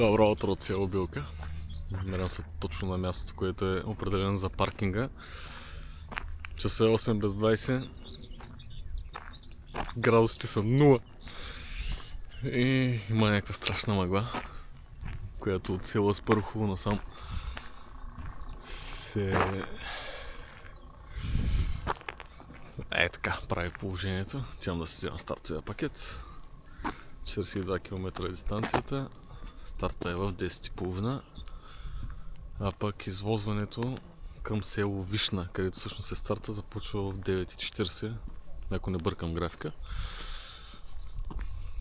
Добро утро от село Билка. Намирам се точно на мястото, което е определено за паркинга. Часа е 8 без 20. Градусите са 0. И има някаква страшна мъгла, която от село Спърхово насам се... така прави положението. Тям да си взема стартовия пакет. 42 км е дистанцията. Старта е в 10:30, а пък извозването към село Вишна, където всъщност е старта, започва в 9:40, ако не бъркам графика.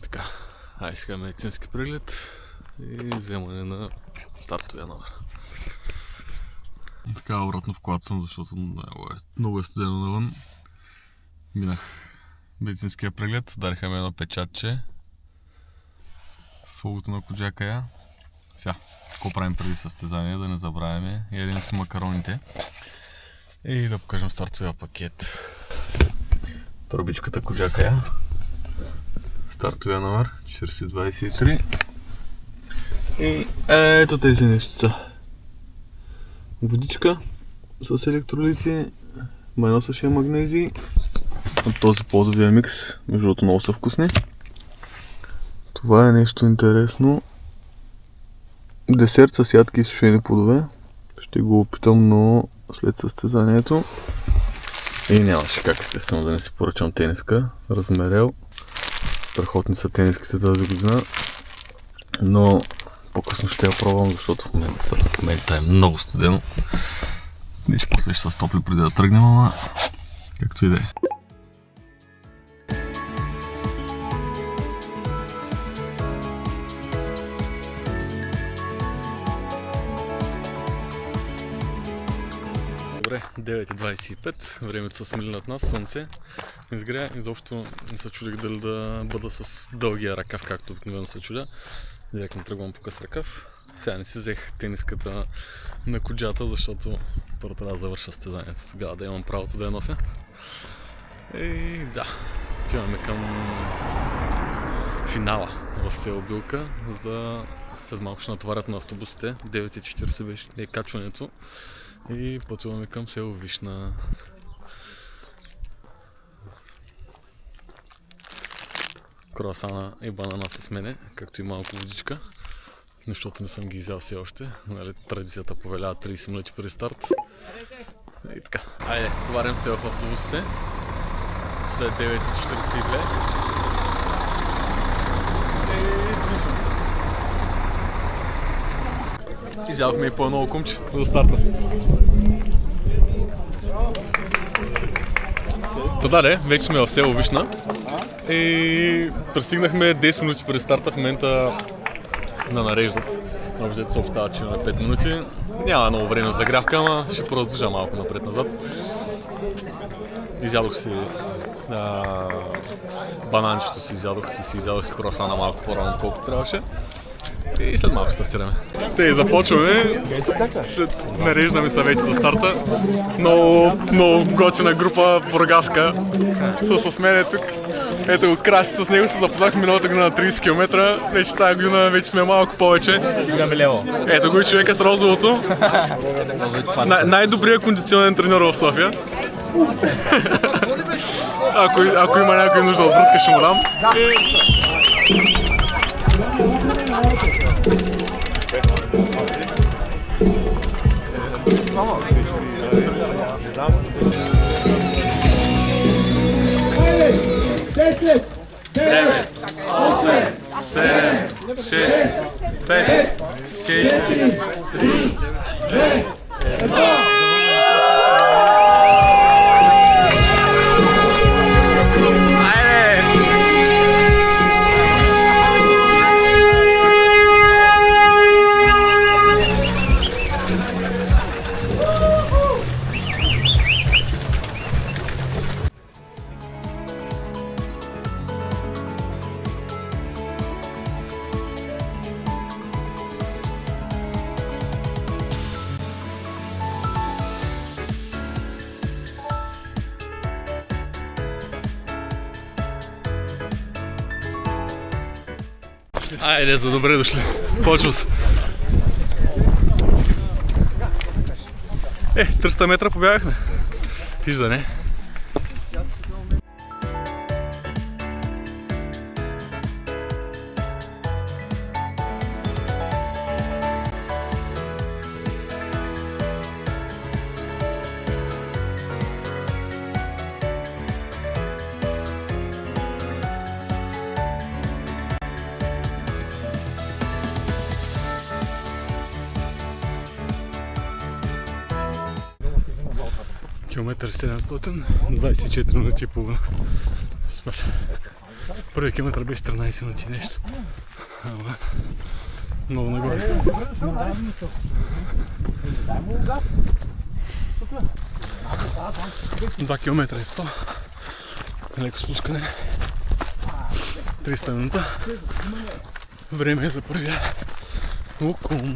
Така, сега медицински преглед и вземане на стартовия номер. Така, обратно в колата съм, защото много е студено навън. Минах медицинския преглед, дариха ми едно печатче с логото на Коджакая. Сега, какво правим преди състезание, да не забравяме. Ядем си макароните и да покажем стартовия пакет. Торбичката Коджакая. Стартовия номер 4023. И ето тези нещица. Водичка с електролити, майносъшия магнезий. От този плодовия микс, между другото много са вкусни. Това е нещо интересно. Десерт с ядки и сушени плодове. Ще го опитам, но след състезанието. И нямаше как естествено да не си поръчам тениска. Размерел. Страхотни са тениските тази година. Но по-късно ще я пробвам, защото в момента е много студено. Нещо после ще се стопли преди да тръгнем, ама както и да е. Добре, 9:25, времето се смили над нас, слънце изгря. Изобщо не се чудих дали да бъда с дългия ръкав, както обикновено се чудя. Директно тръгвам по къс ръкав. Сега не си взех тениската на коджата, защото първо трябва да завърша състезанието, тогава да имам правото да я нося. И да, отиваме към финала в село Билка, за да след малко ще натоварят на автобусите. 9:40 беше качването и пътуваме към село Вишна. Круасана и банана с мене, както и малко водичка, защото не съм ги изял все още. Нали, традицията повелява 30 минути преди старт. И така, айде, товарим се в автобусите. След 9:42. Изядохме и по едно окумче за старта. Да, вече сме в село Вишна и пристигнахме 10 минути преди старта. В момента на нареждат. Общо съобщава, че на 5 минути. Няма много време за загрявка, ама ще пораздвижа малко напред-назад. Изядох си бананчето си изядох и си изядох и круасана малко по-рано, отколкото трябваше. И след малко стартираме. Те започваме, нареждаме се вече за старта. Много готина група бургаска са с мене тук. Ето го Краси, с него се запознахме миналата година на 30 км. Вече тази година вече сме малко повече. Ето го и човека с розовото. Най-добрият кондиционен треньор в София. Ако има някой нужда от връзка, ще му дам. Девет, 8, 7, 6, 5, 4, 3, 2, 1. Айде, за добре дошли. Почва се. 300 метра побягахме. Хиж да не. Километър 700, 24 минути и половина. Супер. Първият километър беше 13 минути нещо. Ама, много нагоре. 2 километра и 100. Леко спускане. 300 минута. Време е за първия лукум.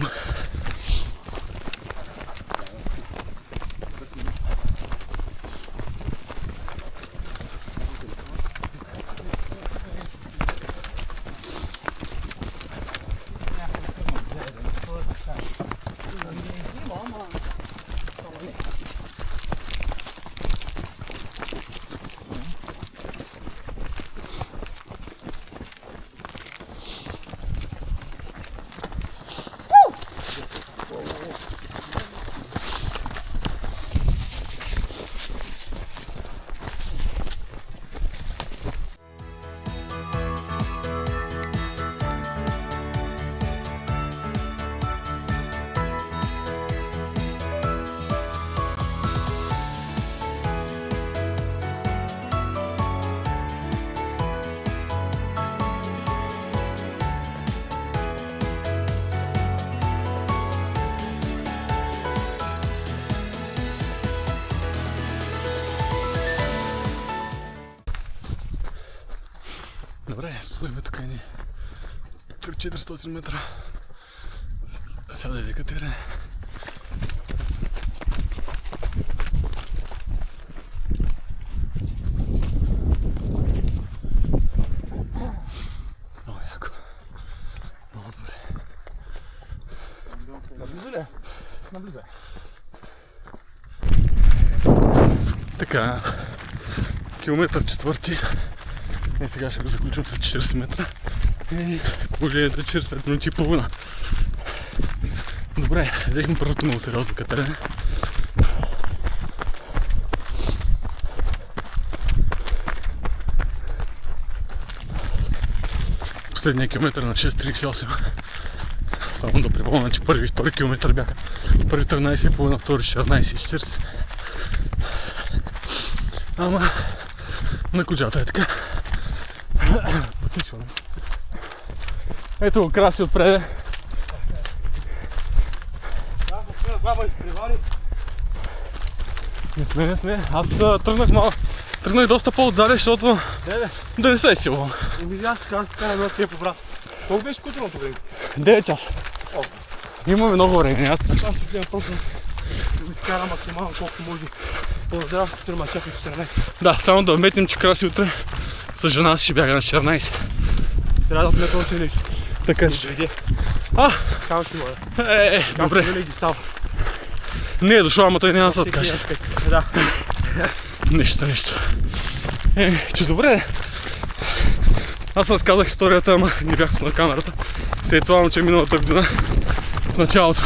Добре, спасахме тук едни 400 метра. Сега да иде катерене. Много яко. Много добре. Наблизо ли? Наблизо. Така, километър четвърти. И сега ще го заключим след 40 метра. И положението е 45 минути и половина. Добре, взехме първото много сериозно катерене. Последния километър на 6.38. Само да припомня, че първи и втори километър бяха. Първи 13.30, втори 14.40. Ама на коджата е така. Потичваме се. Ето го Краси отпреде. Да, го баба изпревари. Не сме. Аз тръгнах доста по-отзаде, защото да не се е силвам. Еми аз така на минута ти е побрат. Колко беше кутреното време? 9 часа. Имаме много време. Аз Аз ще гледам просто да изкара максимално колкото може. По-здрав, ще тръма чакай 14. да, само да вметнем, че Краси утре с жена си ще бяга на 14. Трябва да отметам още нещо. Така ще. Дойде. Кам ще моля. Добре. Винаги става. Не е дошло, ама той няма да се откаже. Да. Нищо. Че добре. Аз разказах историята, ама не бях на камерата. След това момче миналата година в началото.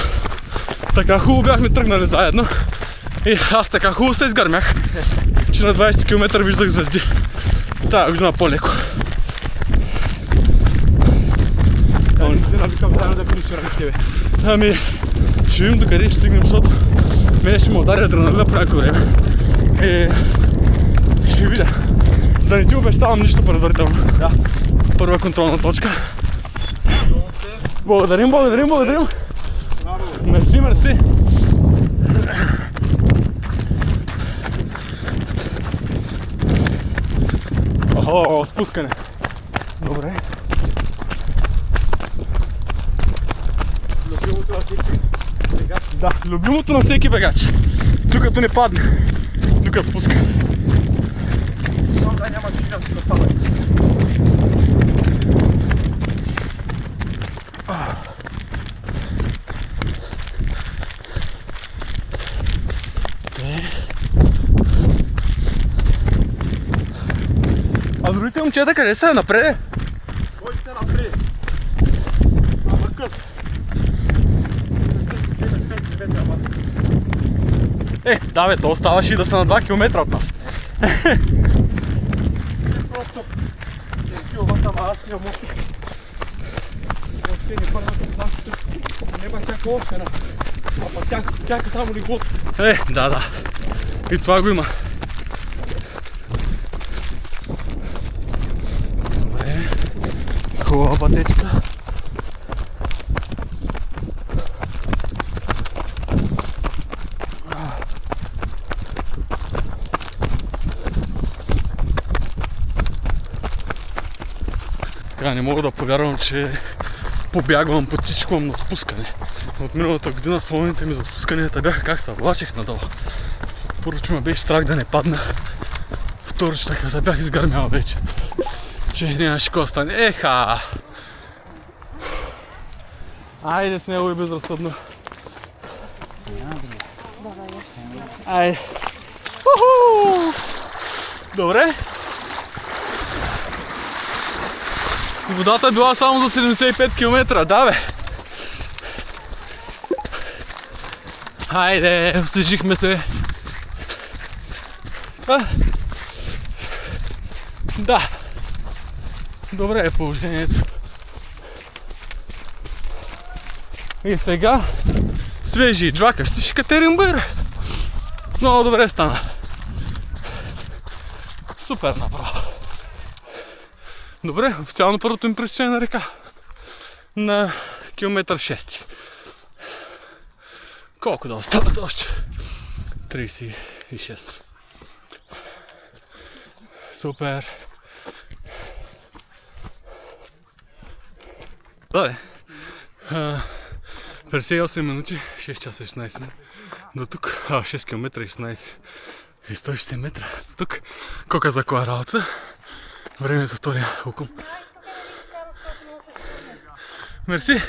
Така хубаво бяхме тръгнали заедно. И аз така хубаво се изгърмях, че на 20 км виждах звезди. Тая година по-леко. Да викам заедно да финишираме с тебе. Ами, ще видим докъде ще стигнем, защото мене ще ме удари адреналина по някакво време. Ще видя. Да не ти обещавам нищо предварително. Да. Първа контролна точка. Благодарим. Мерси. Охо, спускане. Добре. Любимото на всеки бегач. Да, любимото на всеки бегач. Докато не падне. Докато спуска. Знам да няма ширам си да падне. А другите момчета къде са? Напред? Кой се напред? Ама къв? Да бе, то оставаше и да са на 2 км от нас. Просто силвата, ама аз имам опит. Още не първа съм нашата. Неба чака осена. А пък чака само леглото. Да. И това го има. Добре. Хубава пътечка. Така, не мога да повярвам, че побягвам, потичквам на спускане. От миналата година спомените ми за спусканията бяха как се влачех надолу. Първо, че ме беше страх да не падна. Второ, че така се бях изгърмял вече. Че нямаше какво стане. Еха! Айде с него и безразсъдно. Айде. Уху! Добре. Водата е била само за 75 км. Да бе! Хайде, освежихме се. Да. Добре е положението. И сега свежи и джвакащи Екатеринбург. Много добре стана. Супер направо. Добре, официално първото им пресечение на река. На километър 6. Колко да остават още? 36. Супер. Да, 58 минути, 6 часа 16 минути. До тук, 6 км 16 и 160 метра. До тук, кока за коя работа. Време за втория окум. Мерси.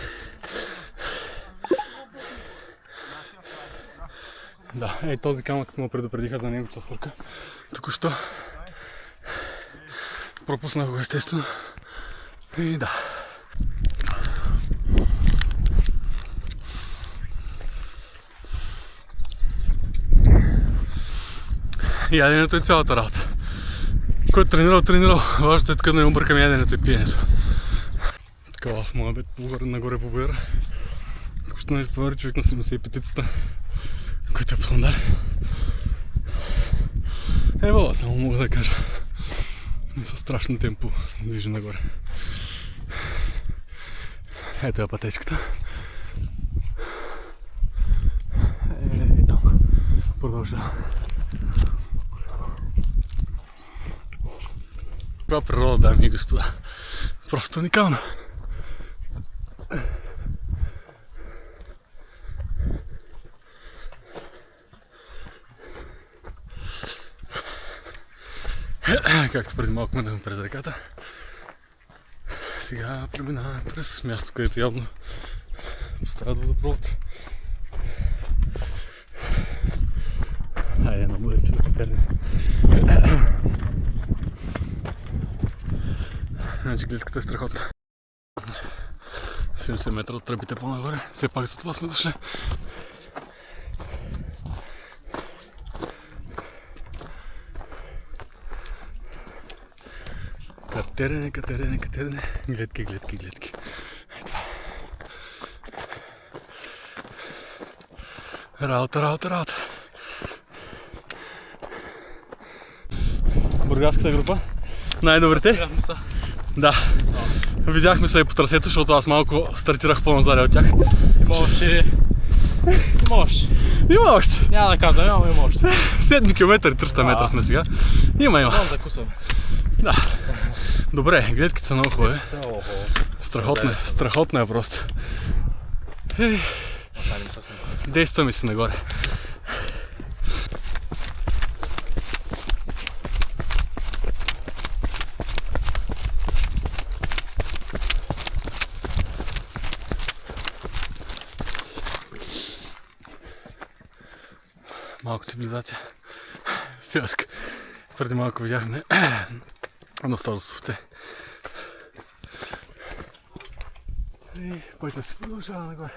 Да, този камък му предупредиха за него частурка. Току-що пропуснах го естествено. И да. Яденето е цялата работа. Който тренирал, важното е тук да не объркам яденето и пиенето. Така в моя бед нагоре по боера. Току-що не изповери човек на 75-цата, който е по сандали. Ева, само мога да кажа. И със страшно темпо движи нагоре. Ето е пътечката. И там. Продължава. Каква природа, дами и господа. Просто уникална. Както преди малко минахме през реката. Сега преминаваме през място, където явно поставят водопровод. Хайде на мъдърче да покърне. Значи гледката е страхотна. 70 метра от тръбите по-нагоре. Все пак за това сме дошли. Катерене. Гледки. Е това. Работа. Бургаската група. Най-добрите? Да. Видяхме се и по трасето, защото аз малко стартирах по-назад от тях. Има още. Няма да казвам, има още. 7 км 300 метра сме сега. Има. Много закусвам. Да. Добре, гледките са много хубави. Страхотна е просто. Действаме се нагоре. Малко цивилизация. Селска. Преди малко видяхме Едно старо совце. И пътя се продължава нагоре.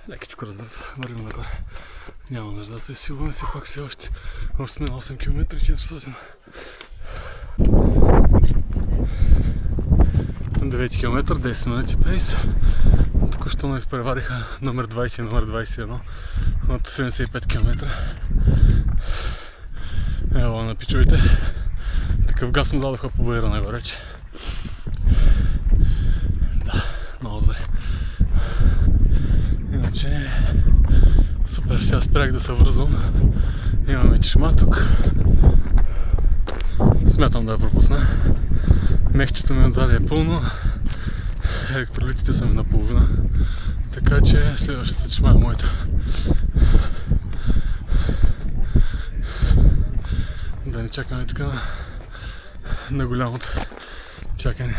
Лекичко, разбира се, вървим нагоре. Няма нужда да се силваме, все пак все още сме на 8 км и 400. 9 км, 10 минути пейс. Току-що ме изпревариха номер 20 и номер 21 от 75 км. Ево на пичовете. Такъв газ му дадоха по баира нагоре. Да, много добре. Иначе супер, сега спрях да се връзвам. Имаме чешма тук. Смятам да я пропусна. Мехчето ми отзади е пълно. Електролитите са ми наполовина. Така че следващата чешма е моята. Да не чакаме така на голямото чакане.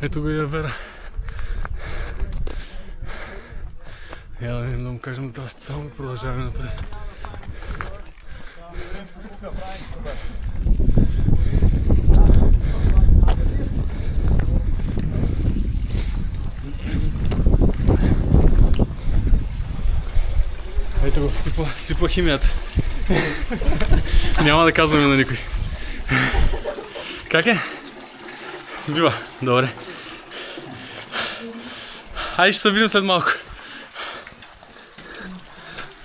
Ето го и Авера. Я да му кажем здрасти, само продължаваме напред. Ето го, сипа химията. Няма да казваме на никой. Как е? Бива, добре. Айде ще се видим след малко.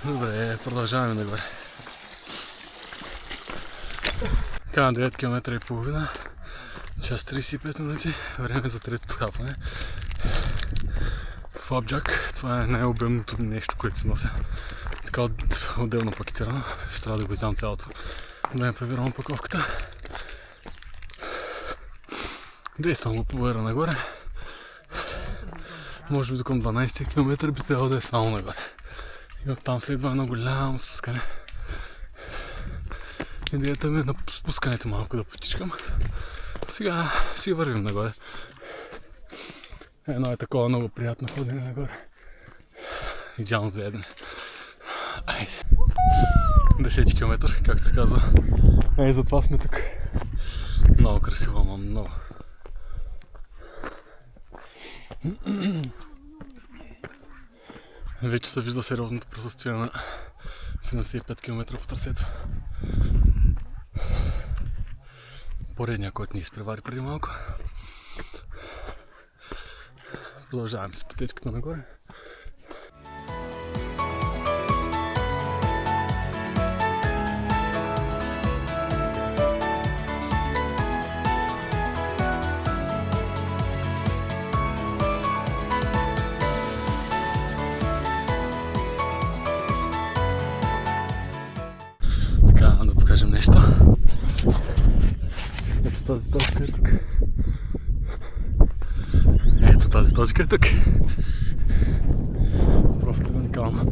Добре, продължаваме нагоре. Така на 9 км и половина, час 35 минути, време за третото хапване. Флапджак, това е най-обемното нещо, което се нося. Така отделно пакетирано, ще трябва да го вземам цялото. Да не превирам опаковката. Действам го по баира нагоре. Може би до към 12 км би трябвало да е само нагоре. И оттам следва едно голямо спускане. Идеята ми е на спускането малко да потичкам. Сега си вървим нагоре. Едно е такова много приятно ходене нагоре. Идеално за ядене. Айде. 10 км, както се казва. Ей, затова сме тук. Много красиво, ама много. Вече се вижда сериозното присъствие на 75 км по трасето. Поредния, който ни изпревари преди малко. Продължаваме с пътечката нагоре. Да покажем нещо. Ето тази точка е тук. Ето тази точка е тук. Просто уникално.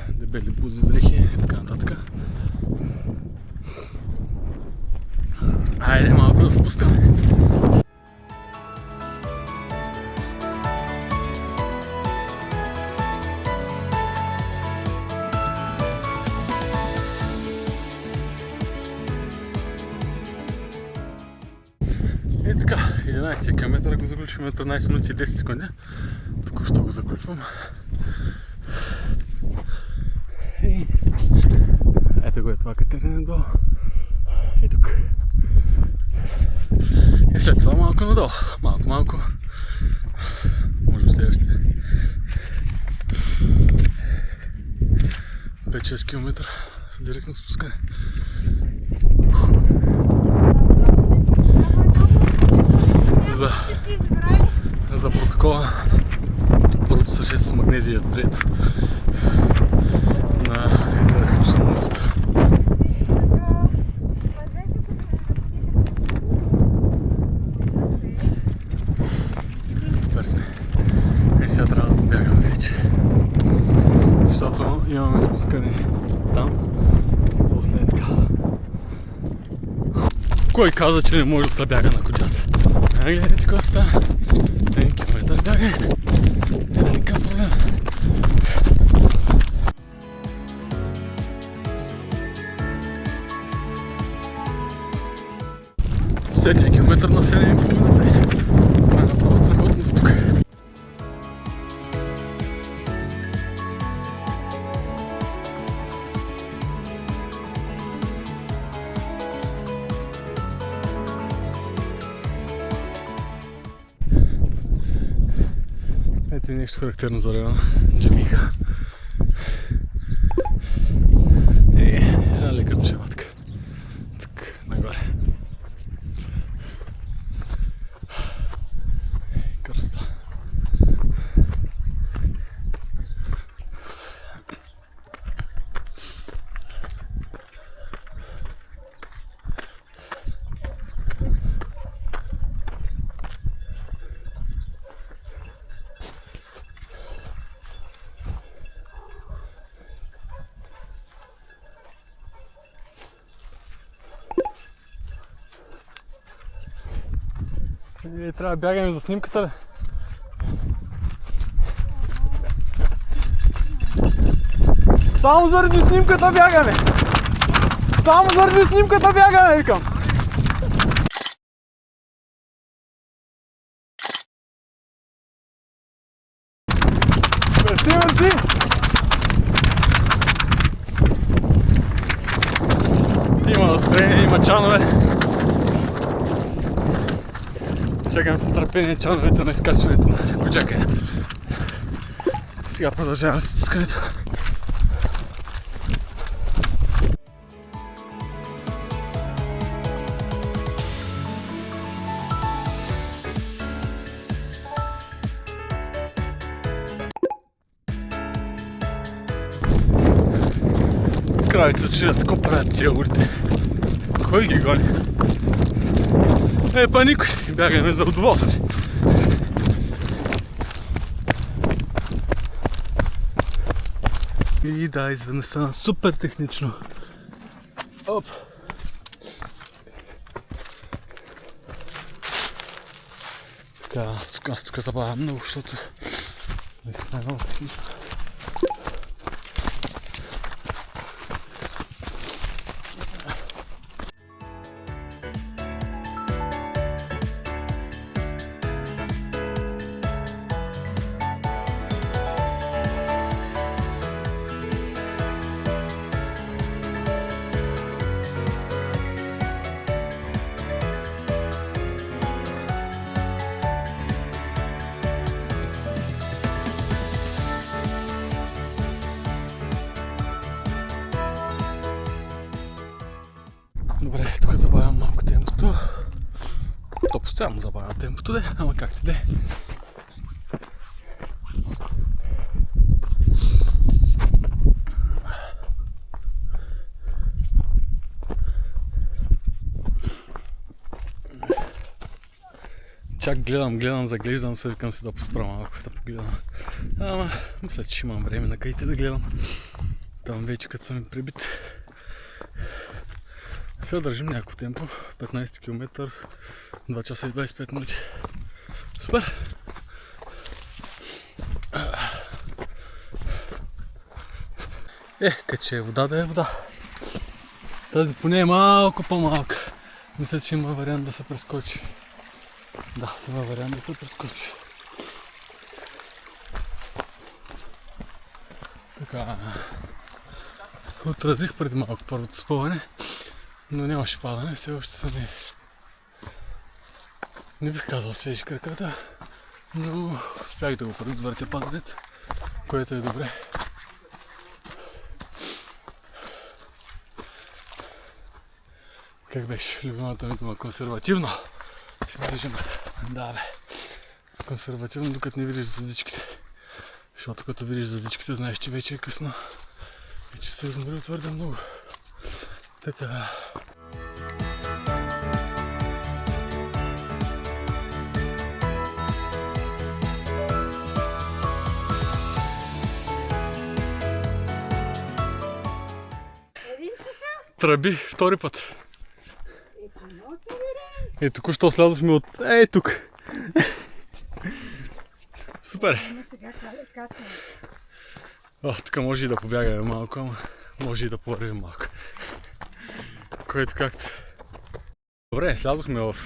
Дебели бузи, дрехи и така нататък. Айде малко да спустим. И така, 11 км го заключваме 13 минути и 10 секунди. Току-що го заключвам. И ето го е това катерене долу. И тук. И след това малко надолу. Малко. Може би следващите 5-6 км директно спускане. За протокола, първото съжие с магнезия е прието на това изключително място. Супер сме. Сега трябва да побягаме вече, защото имаме спускане там и после е така. Кой каза, че не може да се бяга на коджата? Гледайте какво става. 1 километър бягане. Няма никакъв проблем. Последния километър на 7,5 през. Това е направо страхотно за тук. Ето и нещо характерно за района. Джамийка. И една лека дъжеватка. Тук, нагоре. Кръста. Трябва да бягаме за снимката, бе. Само заради снимката бягаме! Само заради снимката бягаме, викам! Мерси, мерси! Има настроение, има чанове. Чакам с нетърпение чановете на изкачването на Коджака. Сега продължаваме с спускането. Кравите чуят, какво правят тия горите? Кой ги гони? Па никой, бягаме за удоволствие. И да, изведнъж стана супер технично. Оп! Така, аз тук забавям много, защото наистина е много технично. Добре, тук забавям малко темпото. То постоянно забавям темпото, де, ама как ти де. Чак гледам, заглеждам се, викам си да поспра малко, да погледам. Ама, мисля, че имам време на където да гледам. Там вече като съм прибит. Сега държим някакво темпо, 15 км, 2 часа и 25 минути. Супер! Каче е вода, да е вода. Тази поне е малко по-малка. Мисля, че има вариант да се прескочи. Да, има вариант да се прескочи. Така. Отразих преди малко първото спъване, но нямаше падане, все още са ми... Не бих казал свежи краката, но успях да го предотвратя падането, което е добре. Как беше любимата ми дума? Консервативно. Ще движим. Да, бе. Консервативно, докато не видиш звездичките. Защото като видиш звездичките, знаеш, че вече е късно. И че се изморил твърде много. Така. Тръби втори път. И току-що слязохме от... Ей, тук! Супер! Тук може и да побягаме малко, ама може и да повървим малко. Което както. Добре, слязохме в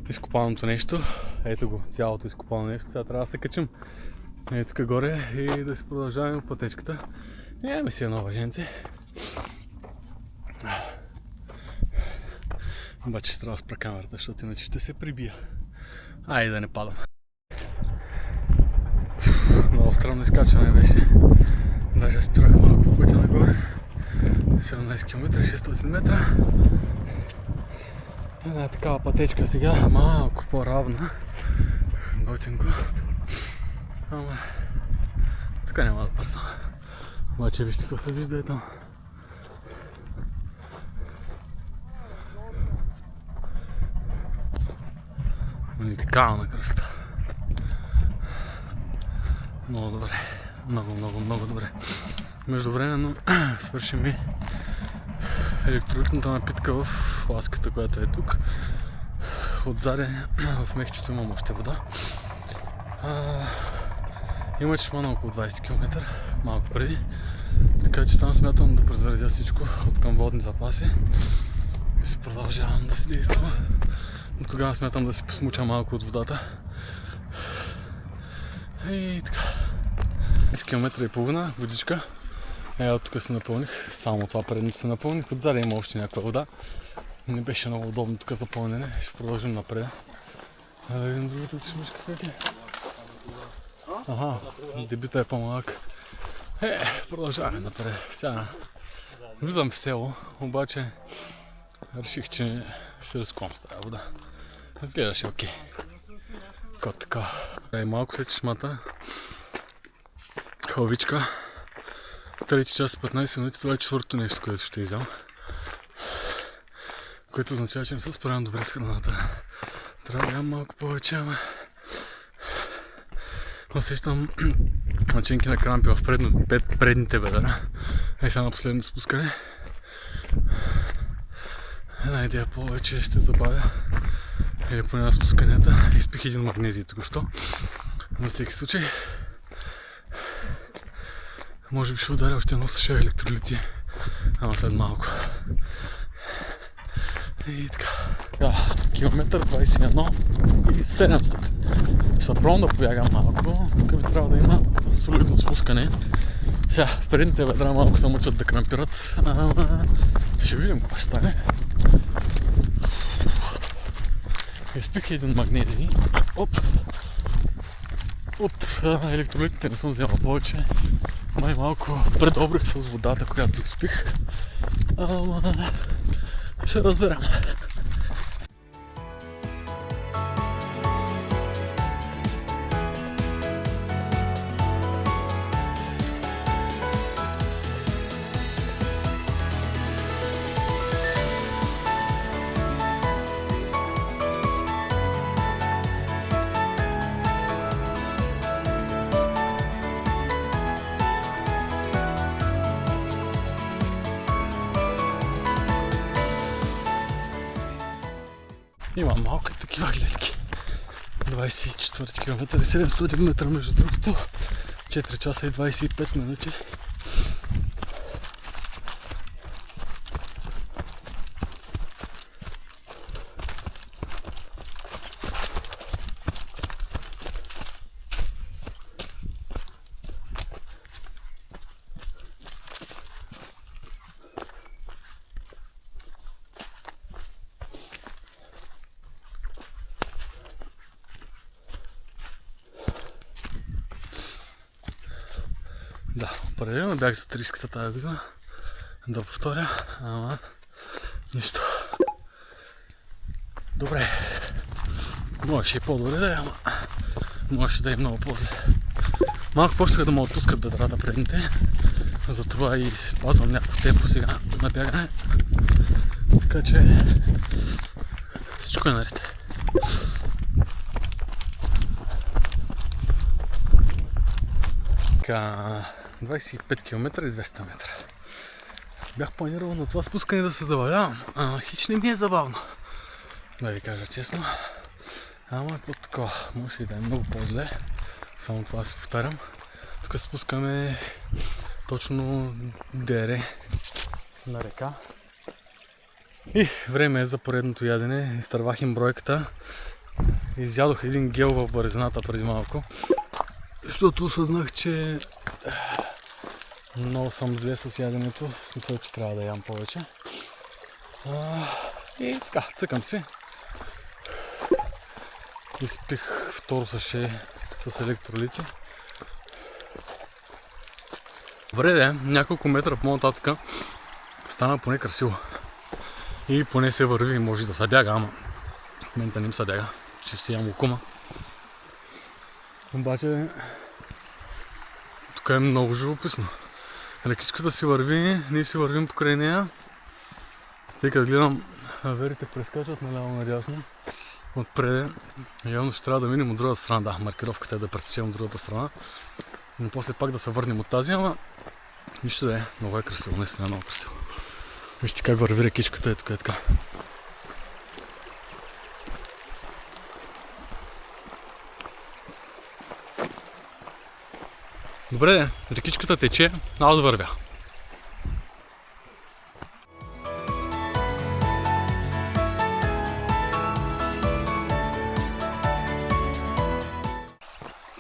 изкопаното нещо. Ето го, цялото изкопано нещо. Сега трябва да се качим. Ето тук горе и да си продължаваме пътечката. Имаме си едно въженце. Обаче ще трябва да спра камерата, защото иначе ще се прибия. Айде да не падам. Много странно изкачване беше. Даже спирах малко по пътя нагоре. 17 км, 600 метра. Една такава пътечка сега, малко по-равна. Готинко. Ама така няма да бързам. Обаче вижте какво се вижда е там. Уникална кръста. Много добре. Много добре. Междувременно свършим и електролитната напитка в фласката, която е тук. Отзаде в мехчето имам още вода. Има чешма около 20 км, малко преди. Така че там смятам да презаредя всичко от към водни запаси. И се продължавам да си действам. Но тогава смятам да си посмуча малко от водата. И така. 10 км и половина водичка. От тук се напълних. Само това предното се напълних. Отзаде има още някаква вода. Не беше много удобно тук за пълнене. Ще продължим напред. Да видим другата чешмичка как е. Аха, дебюта е по-малък. Продължаваме напред. Сега влизам в село, обаче реших, че ще рискувам с тази вода. Изгледаше окей. Кот така. И малко след чешмата. Халвичка. 3 часа 15 минути. Това е четвъртото нещо, което ще изям. Което означава, че не се справям добре с храната. Трябва да ям малко повече, ама... Усещам начинки на крампи в предните бедра. Сега на последното спускане. Една идея повече ще забавя. Или поне на спусканията. Изпих един магнезий току-що. На всеки случай. Може би ще ударя още едно с 6 електролити. Ама след малко. И така. Километър 21 и 700. Ще пробвам да побягам малко. Тук би трябва да има солидно спускане. Сега, в предните ведра малко се мъчат да крампират. Ама ще видим какво ще стане. Изпих един магнезий. От електролитите не съм взел повече. Май малко предобрих с водата, която изпих. Ама ще разберем. Има малко такива гледки. 24 км и 700 метра между другото. 4 часа и 25 минути. Да, определено бях за 30-ката тази година. Да повторя, ама нищо. Добре. Можеше и по-добре да е, ама можеше да е много по-зле. Малко почнаха да ме отпускат бедрата предните, затова и спазвам някакво темпо сега на бягане. Така че всичко е наред. Така, 25 км и 200 метра. Бях планирал на това спускане да се забавлявам, хич не ми е забавно. Да ви кажа честно. Ама е по-такова. Може и да е много по-зле. Само това си повтарям. Тук спускаме точно дере на река. И време е за поредното ядене. Изтървах им бройката. Изядох един гел в бързината преди малко. Защото осъзнах, че много съм зле с яденето. В смисъл, че трябва да ям повече. И така, цъкам си. Изпих второ саше с електролити. Добре де, няколко метра по-нататък стана поне красиво. И поне се върви, може да се бяга, ама в момента не им се бяга, че си ям лукума. Обаче тук е много живописно. Рекичката си върви, ние си вървим покрай нея. Тъй като гледам, верите прескачат наляво надясно. Отпред явно ще трябва да минем от другата страна. Да, маркировката е да пресечем от другата страна. Но после пак да се върнем от тази, ама нищо да е. Много е красиво, наистина е много красиво. Вижте как върви рекичката, тук е така. Добре, рекичката тече, аз вървя.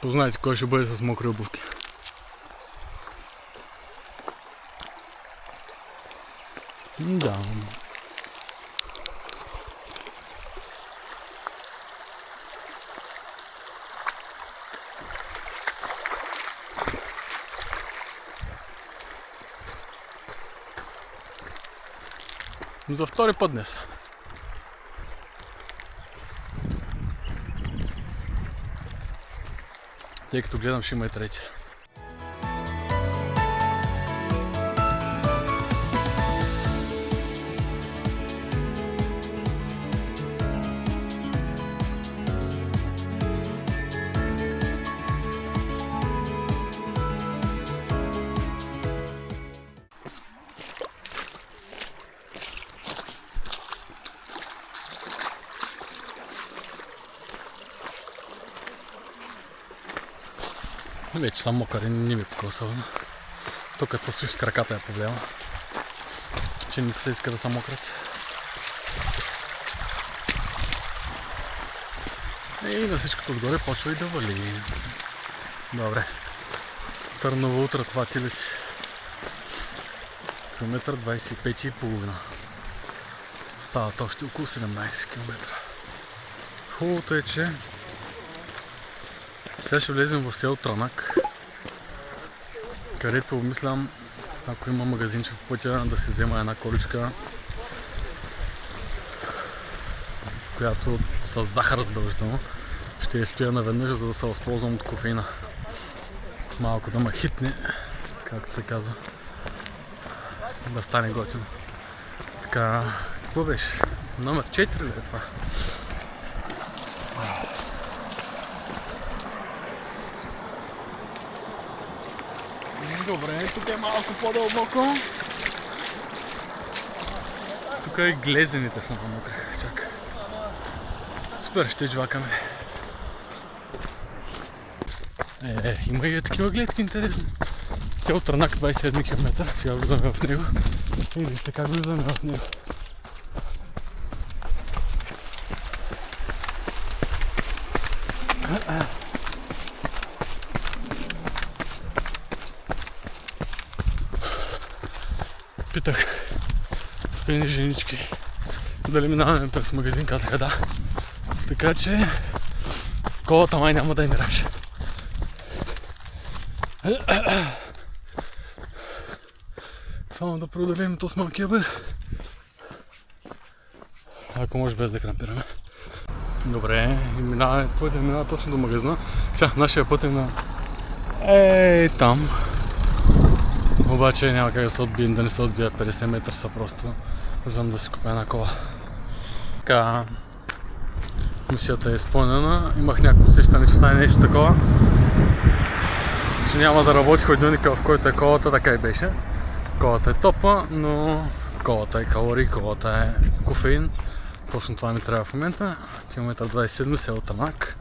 Познайте кой ще бъде с мокри обувки. Да. За втори път днес. Тъй като гледам, ще има и трети. Вече съм мокър и не ми пука особено. То като са сухи краката я повлиява. Че не се иска да са мокрят. И на всичкото отгоре почва и да вали. Добре. Търново утре, това ти ли си? Километър 25,5. Стават още около 17 км. Хубавото е, че сега ще влезем в село Транак, където обмислям, ако има магазинче по пътя, да си взема една количка, която с захар задължително. Ще я изпия наведнъж, за да се възползвам от кофеина. Малко да ме хитне, както се казва. Да стане готино. Така, какво беше? Номер 4 ли е това? Добре, тук е малко по-дълбоко. Тук и глезените са намокриха, чакай. Супер, ще джвакаме. Има и такива гледки интересни. Село Транак, 27 км, сега влизаме в него. И вижте как влизаме в него. Питах тук едни женички дали минаваме през магазин, казаха да. Така че колата май няма да е мираж. Само да преодолеем този малкия бър. Ако може без да крампираме. Добре, и пътя минава точно до магазина. Сега, нашия път е на... там. Обаче няма как да се отбием, да не се отбият 50 метра са просто. Взем да си купя една кола. Така... Мисията е изпълнена. Имах някакво усещане, че стане нещо такова. Че няма да работи ходилника, в който е колата, така и беше. Колата е топла, но колата е калории, колата е кофеин. Точно това ми трябва в момента. Километър 27, село Трънак.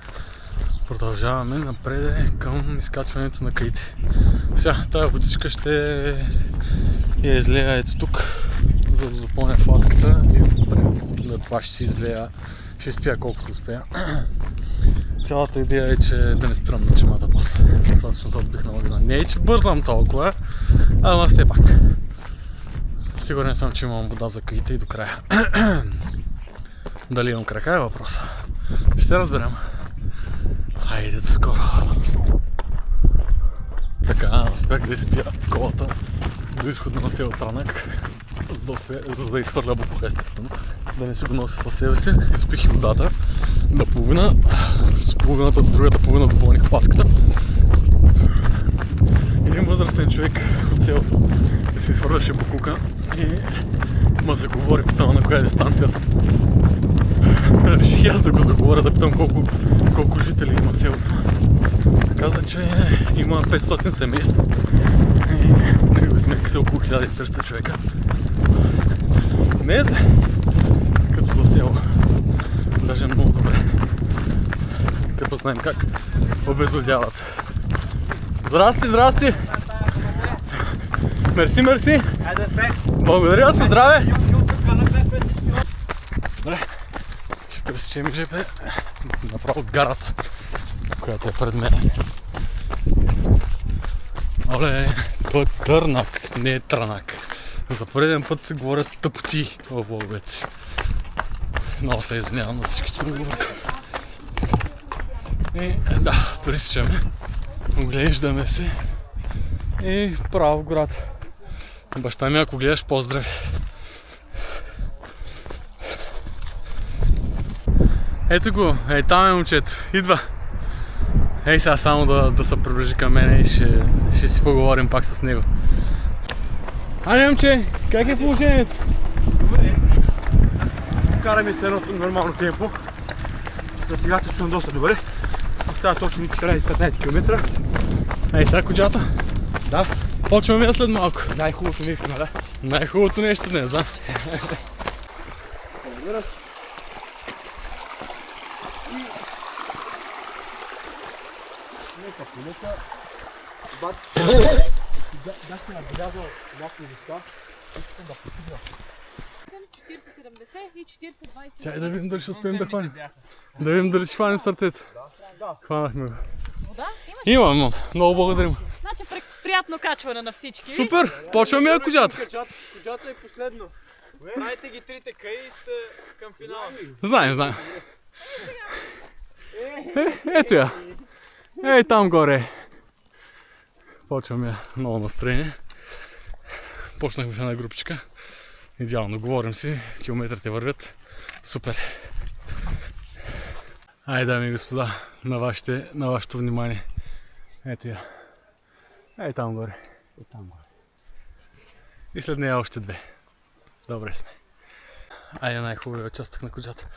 Продължаваме напред към изкачването на каите. Сега, тази водичка ще я излея ето тук, за да допълня фласката и на това ще си излея, ще изпия колкото успея. Цялата идея е, че да не спирам на чемата после. Достатъчно се отбих на магазин. Не е, че бързам толкова, ама все пак. Сигурен съм, че имам вода за каите и до края. Дали имам крака е въпроса. Ще разберем. Хайде до скоро. Така, успях да изпия колата до изхода на село Трънак, за да изхвърля буклука естествено. Да не си го нося със себе си. Изпих и водата наполовина. С половината, другата половина допълних паската. Един възрастен човек от селото да си изхвърляше буклука и ма заговори, питам на коя дистанция съм. Реших аз да го заговоря, да питам колко жители има в селото. Каза, че има 500 семейства и негови сметки са около 1300 човека. Не е зле, като за село. Даже е много добре. Като знаем как обезлюдяват. Здрасти, здрасти! Мерси, мерси! Благодаря, със здраве! Добре, ще пресечем ЖП направо от гарата, която е пред мен. Оле, то е Търнак, не е Трънак. За пореден път се говорят тъпоти в влоговете. Много се извинявам на всички, че го говоря. И да, пресичаме, оглеждаме се и право в град. Баща ми, ако гледаш, поздрави! Ето го, ей там е момчето, идва! Ей сега само да се приближи към мен и ще си поговорим пак с него. Ай, момче, как е положението? Добре. Караме с едно нормално темпо. За сега се чувам доста добре. Остава точно 14-15 км. Ей сега коджата? Да. Почваме я след малко. Най-хубавото нещо, да? Най-хубавото нещо днес, да? Разбира се. Нека полека. Бях ми набелязал някакви неща. Искам да постигна. 40-70 и 40-20. Чай да видим дали ще успеем да хванем. Да видим дали ще хванем сърцето. Да. Хванахме го. Вода? Имаш? Имам, много благодарим. Значи приятно качване на всички. Супер! Почваме я коджата. Коджата е последно. Правите ги трите каи и сте към финала. Знаем. Ето я. Ей там горе. Почваме я. Много настроение. Почнахме в една групичка. Идеално, говорим си. Километрите вървят. Супер. Ай, дами и господа, на вашето внимание. Ето я. Ей там горе. И след нея още две. Добре сме. Айде най-хубавия участък на коджата.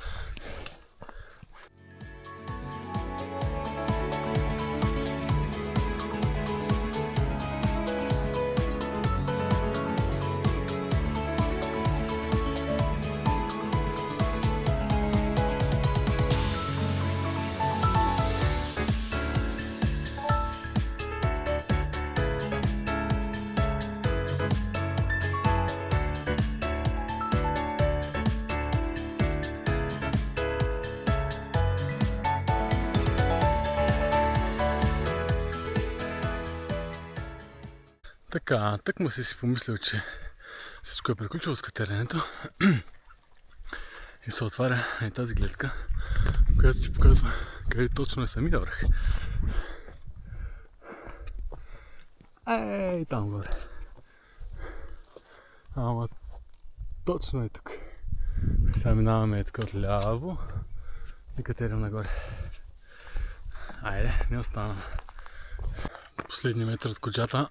Така, тъкмо си помислил, че всичко е приключило с катеренето и се отваря и тази гледка, която си показва къде точно е самия връх. Ей, там горе. Ама точно е тук. Сега минаваме тук отляво и катерим нагоре. Айде, не остана. Последни метри от коджата,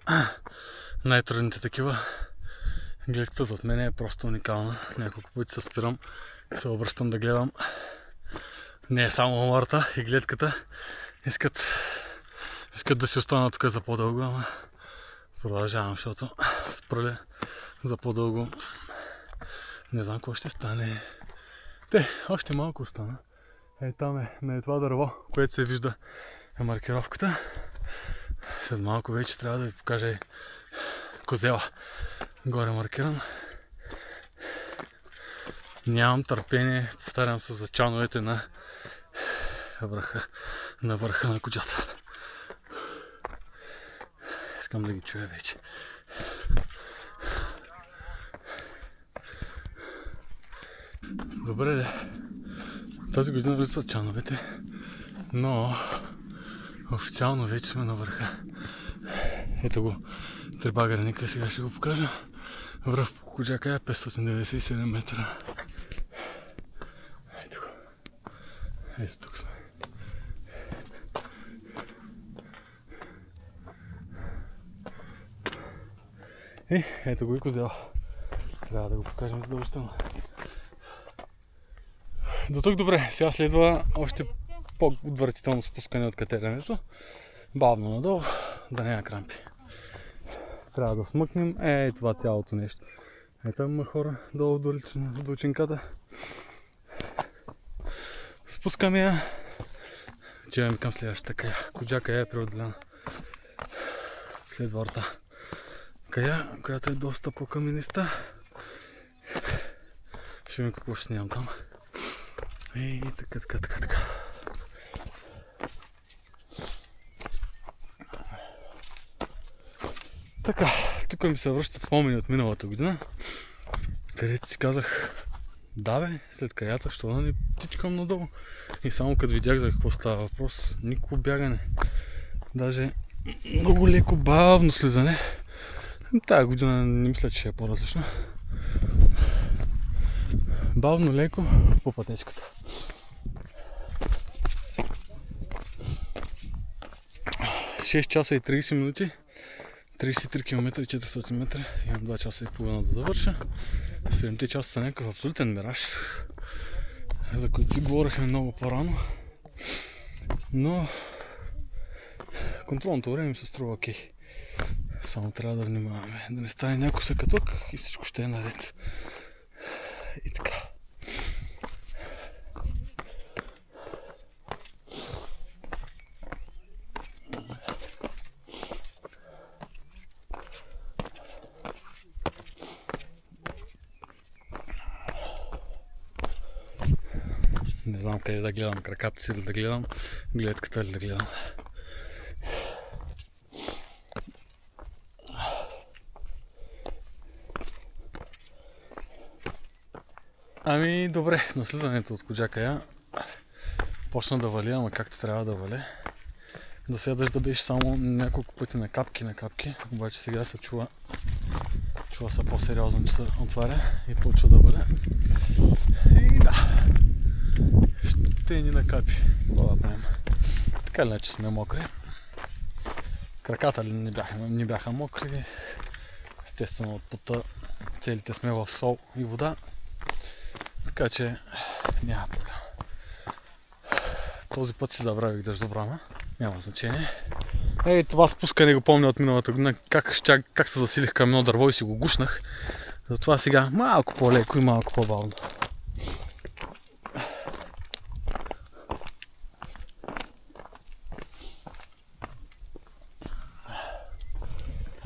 най-трудните такива. Гледката зад мен е просто уникална. Няколко пъти се спирам, се обръщам да гледам. Не е само омарата и гледката. Искат да си останат тук за по-дълго, ама продължавам, защото спрали за по-дълго. Не знам какво ще стане. Още малко остана. Там е на това дърво, което се вижда е маркировката. След малко вече трябва да ви покажа и козела. Горе маркиран. Нямам търпение, повтарям се, за чановете на върха на коджата. Искам да ги чуя вече. Добре де. Тази година липсват чановете, но официално вече сме на върха. Ето го трибагарника, сега ще го покажа. Връх по Коджака е 597 метра. Ето го. Ето тук сме. Ето го и козела. Трябва да го покажем задължително. До тук добре. Сега следва още по-отвратително спускане от катеренето. Бавно надолу, да няма крампи. Трябва да смъкнем. Това цялото нещо. Ето има хора долу в долчинката. Спускаме я. Отиваме към следващата кая. Коджака е преодолена. След върта. Кая, която е доста по-камениста. Ще видим какво ще снимам там. Така. Така, тук ми се връщат спомени от миналата година, където си казах, да бе, след каята, що да ни тичкам надолу. И само като видях за какво става въпрос, никакво бягане. Даже много леко, бавно слизане. Тая година не мисля, че е по-различно. Бавно, леко по пътечката. Часа и 30 минути, 33 км и 400 метра. Имам 2 часа и половина да завърша. 7 часа са някакъв абсолютен мираж, за който си говорихме много по-рано. Но контролното време ми се струва окей. Само трябва да внимаваме, да не стане някой съкатък и всичко ще е наред. И така. Не знам къде да гледам, краката си ли да гледам, гледката ли да гледам. Ами добре, на слизането от Коджака почна да вали, ама както трябва да вали. До сега дъжда беше само няколко пъти на капки, обаче сега се чува се по-сериозно, че се отваря и почва да вали. И да, ще ни накапи. Това да правим. Така ли не, че сме мокри. Краката ли не бяха мокри. Естествено от пота целите сме в сол и вода. Така че няма проблем. Този път си забравих дъждобрана. Няма значение. Това спускане го помня от миналата година. Как се засилих към едно дърво и си го гушнах. Затова сега малко по-леко и малко по-бавно.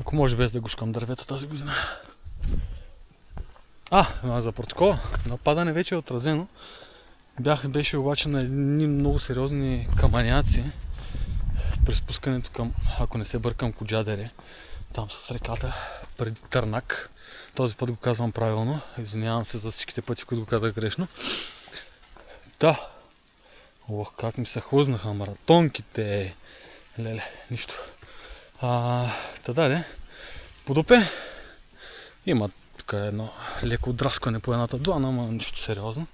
Ако може без да гушкам дървета тази година. За протокола. На падане вече е отразено. Беше обаче на едни много сериозни каманяци при спускането към, ако не се бъркам, Коджадере. Там с реката, преди Търнак. Този път го казвам правилно. Извинявам се за всичките пъти, които го казах грешно. Да. Как ми се хлъзнаха маратонките. Леле, нищо. Подупе. Има тук едно леко драскане по едната длана, ама нищо сериозно.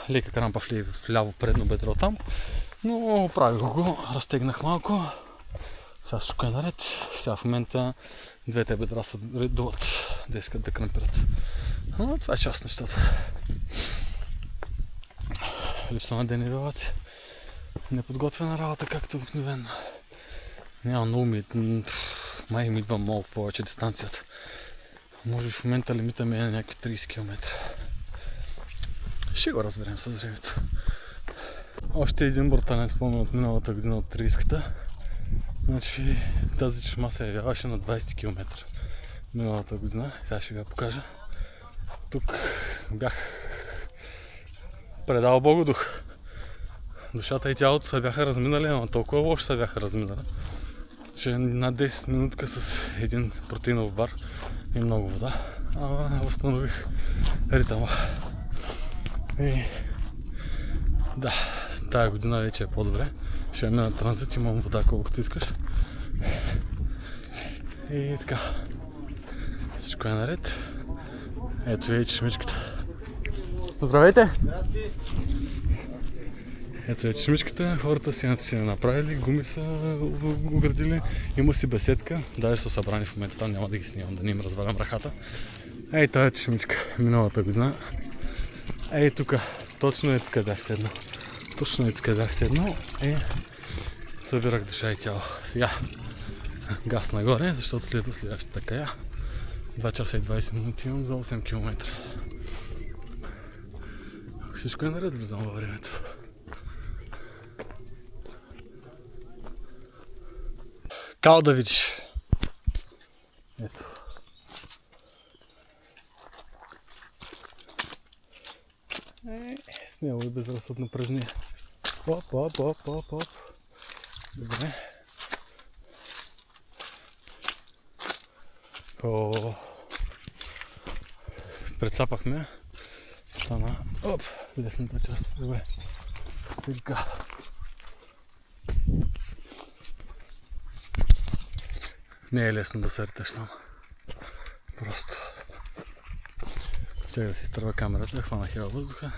Лека крампа в ляво предно бедро там. Но правих го, разтегнах малко. Сега всичко е наред. Сега в момента двете бедра се редуват да искат да крампират. Но това е част нещата. Липса на денивелация. Неподготвена работа, както обикновено. Няма много май ми идва много повече дистанцията. Може би в момента лимита ми е на някакви 30 км. Ще го разберем с времето. Още един брутален спомен от миналата година от 30-ката. Значи тази чешма се явяваше на 20 км миналата година. Сега ще ви я покажа. Тук бях предал Богу дух. Душата и тялото се бяха разминали, ама толкова лошо се бяха разминали, че над 10 минутка с един протеинов бар и много вода. Ама възстанових ритъма. И да, тая година вече е по-добре. Ще мина на транзит, имам вода колкото искаш. И така. Всичко е наред. Ето е чешмичката. Здравейте! Ето е чешмичката. Хората си я направили, гуми са оградили. Има си беседка. Даже са събрани в момента там, няма да ги снимам, да не им развалям ръхата. Ей, тая е чешмичка. Миналата година. Ей, тук. Точно е тук бях седнал. Точно е тук бях седнал и събирах душа и тяло. Сега газ нагоре, защото следващата кая 2 часа и 20 минути имам за 8 км. Ако всичко е наред, влизам във времето. Кал да видиш. Ето. Смело и безразсъдно празни. Оп. Добре. Прецапахме. Стана. Оп, лесната част. Добре. Сега. Не е лесно да се реташ сам. Просто. Ще да си изтърва камерата, хванах я във въздуха.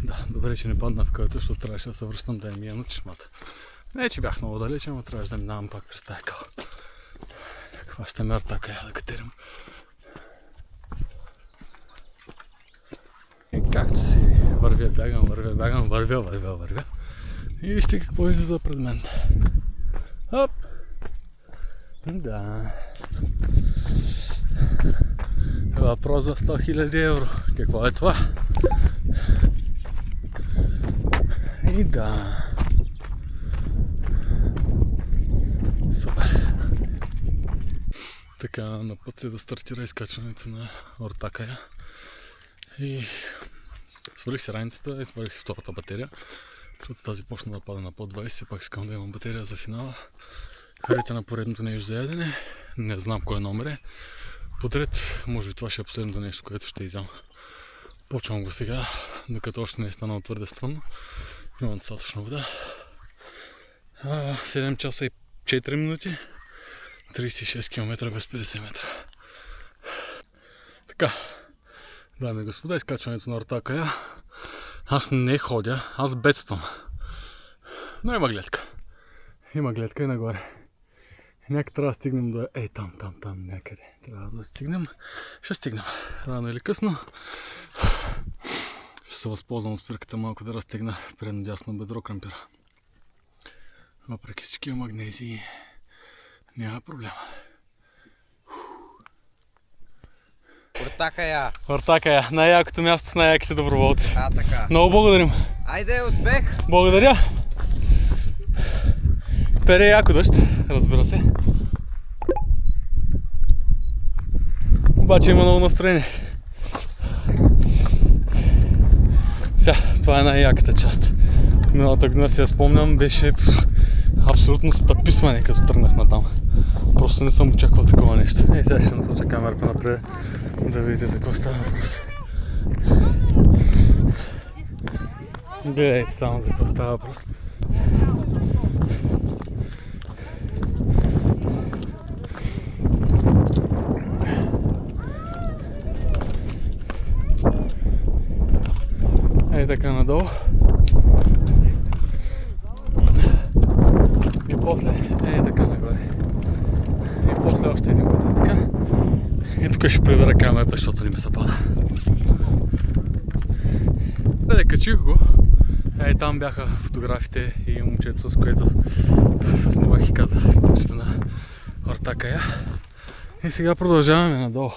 Да, добре, че не падна в където, защото трябваше да се връщам да я мия на чешмата. Не, че бях много далече, но трябваше да минавам пак през тая кала. Каква ще ме артака я да катерим. И както си вървя, бягам, вървя. И вижте какво излиза пред мен. Оп! Да. Въпрос за 100 000 евро. Какво е това? И да. Супер. Така, на път се да стартира изкачването на Ортакая. И свалих си раницата и свалих си втората батерия. Защото тази почна да пада на под 20, пак искам да имам батерия за финала. Харите на поредното нещо за ядене. Не знам кой номер е. Подред, може би това ще е последното нещо, което ще изям. Почвам го сега, докато още не е станало твърде странно. Имам достатъчно вода. 7 часа и 4 минути. 36 км без 50 метра. Така, дами и господа, изкачването на Ортакая. Аз не ходя, аз бедствам. Но има гледка. Има гледка и нагоре. Някак трябва да стигнем до... Ей, там някъде. Трябва да стигнем. Ще стигнем. Рано или късно. Ще се възползвам от спирката малко да разтегна предно дясно бедро крампира. Въпреки всички магнезии няма проблема. Ортакая. Най-якото място с най-яките доброволци. Така. Много благодарим. Айде, успех! Благодаря. Пере яко дъжд, разбира се. Обаче има много настроение. Сега, това е най-яката част. Миналата година си я спомням, беше абсолютно стъписване, като тръгнах натам. Просто не съм очаквал такова нещо. Сега ще насоча камерата напред, да видите за какво става въпрос. Гледайте само за какво става въпрос. Ей така надолу. И после ей така нагоре. И после още един път е така. И тук ще прибера камерата, защото не ме се пада. Качих го. Ей, там бяха фотографите и момчето, с което се снимах и казах, тук сме на Ортакая. И сега продължаваме надолу.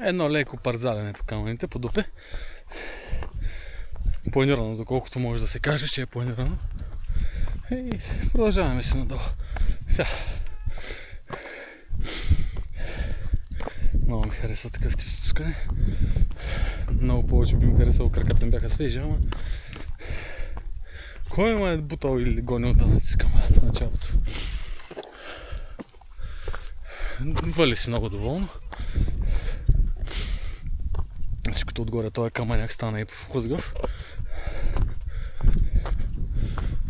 Едно леко парзалене по камъните, по дупе. Планирано, доколкото може да се каже, че е планирано. И продължаваме се надолу. Сега. Много ми харесва такъв тип спускане. Много повече би ми харесало, краката ми бяха свежи, ама... Кой ме е бутал или гонил да натискам в началото? Вали си много доволно. Всичкото отгоре, този камъняк стана и по-хлъзгав.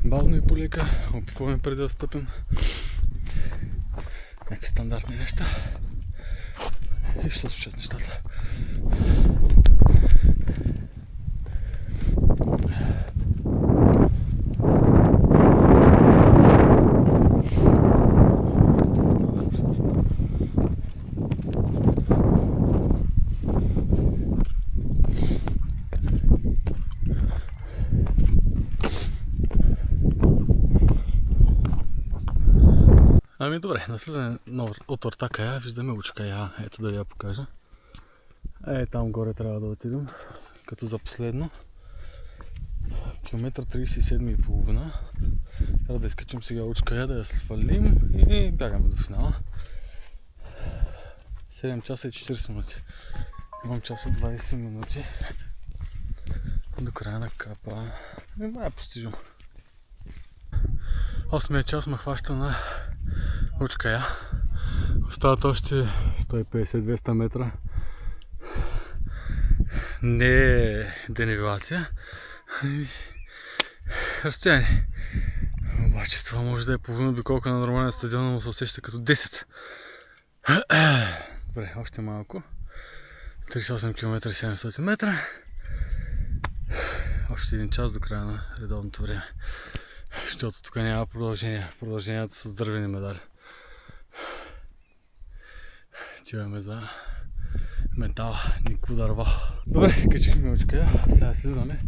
Бавно и полека, опитваме преди да стъпим. Някакви стандартни неща. И ще се случат нещата. Ами добре, на слизане от Ортакая виждаме Учкая, ето да ви я покажа. Там горе трябва да отидем, като за последно. Километър 37,5. Трябва да изкачим сега Учкая, да я свалим и бягаме до финала. 7 часа и 40 минути. Имам час и 20 минути до края на капа. Май е постижимо. 8 час ме хваща на Учкая. Остават още 150-200 метра. Не денивелация. Разстояние. Обаче това може да е половина обиколка на нормален стадион, но се усеща като 10. Добре, още малко. 38 км 700 метра. Още един час до края на редовното време. Защото тук няма продължение. Продълженията са с дървени медали. Отиваме за ментала Нико Дърво. Добре, качихме Учкая. Сега слизаме.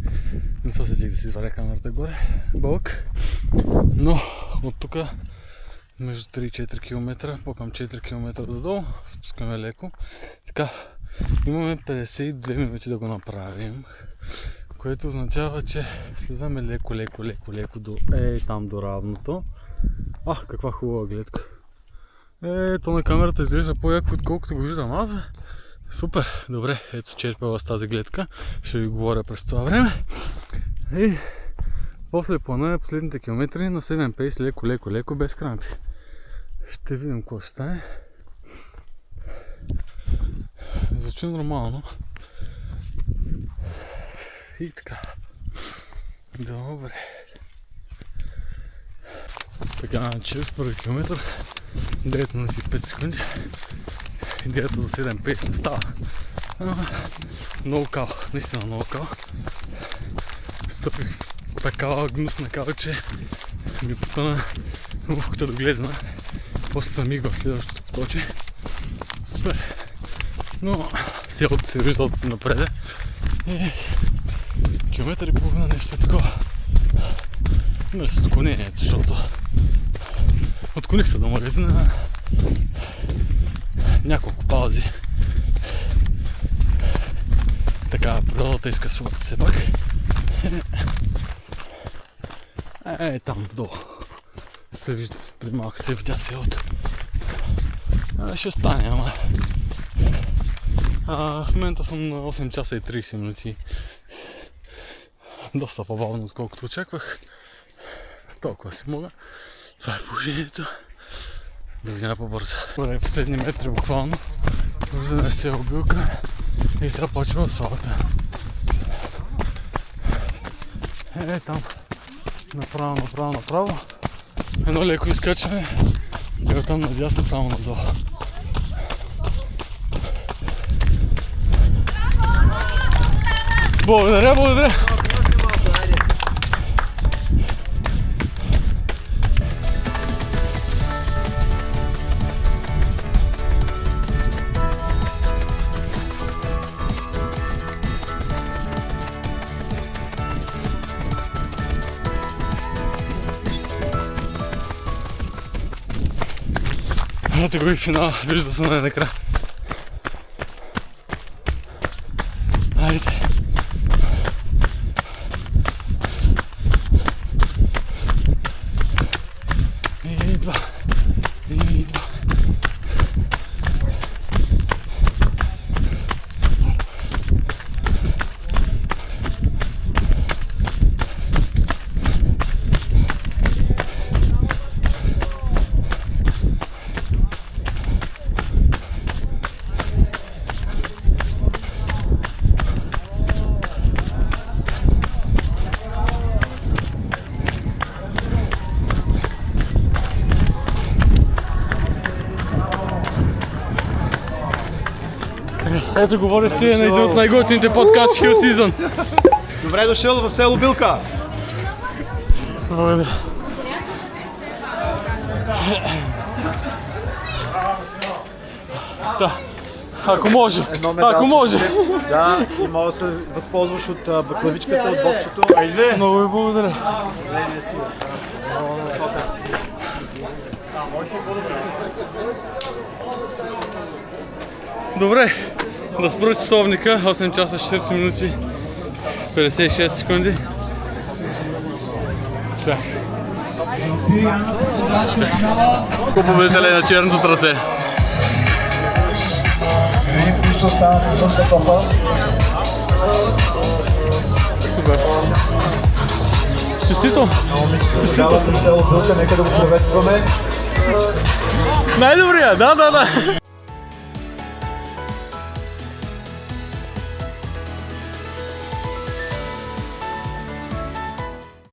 Не се сетих да си изваря камерата горе. Бълък. Но от тук между 3 и 4 км, по-към 4 км додолу, спускаме леко. Така, имаме 52 минути да го направим. Което означава, че слизаме леко до там до равното. Каква хубава гледка. То на камерата изглежда по-яко, отколкото го виждам аз, бе. Супер, добре, ето черпела с тази гледка. Ще ви говоря през това време. И после плана е последните километри на 7 пейс, леко, без крампи. Ще видим какво ще стане. Звучи нормално. И така. Добре. Така, 41 км, 9 минути и 5 секунди. Идеята за 7 пейс не става. Много кал, наистина много кал. Стъпих в такава гнусна кал, че ми потъна лувката до глезна. После съм мигал следващото поточе. Супер. Но селото се вижда от напред. Километър и половина нещо е такова. Нали с отклонението, защото отклоних се до магазина. Няколко паузи. Така, продължата иска слабата се пак. Там долу. Се вижда, пред малко се видя селото. Ще стане, ама. В момента съм на 8 часа и 30 минути. Доста по-бавно, отколкото очаквах. Толкова си мога. Това е положението. Да видя по-бързо. Добре, последни метри буквално. Влизаме с обилка и сега почва асфалта. Там. Направо. Едно леко изкачване и оттам надясно само надолу. Благодаря! Ето го и финал, вижда се най-накрая. Айде! Идва! Ето говориш ти е на един от най-готините подкасти Hill Season. Добре дошъл в село Билка. Благодаря. Да. Ако може. Да, и може да се възползваш от баклавичката, от бокчето. Много ви благодаря. Добре, да спра часовника, 8 часа 40 минути 56 секунди. Спях. Победителя на черното трасе. Супер. Честито! Село Билка, нека да го приветстваме. Най-добрия, да.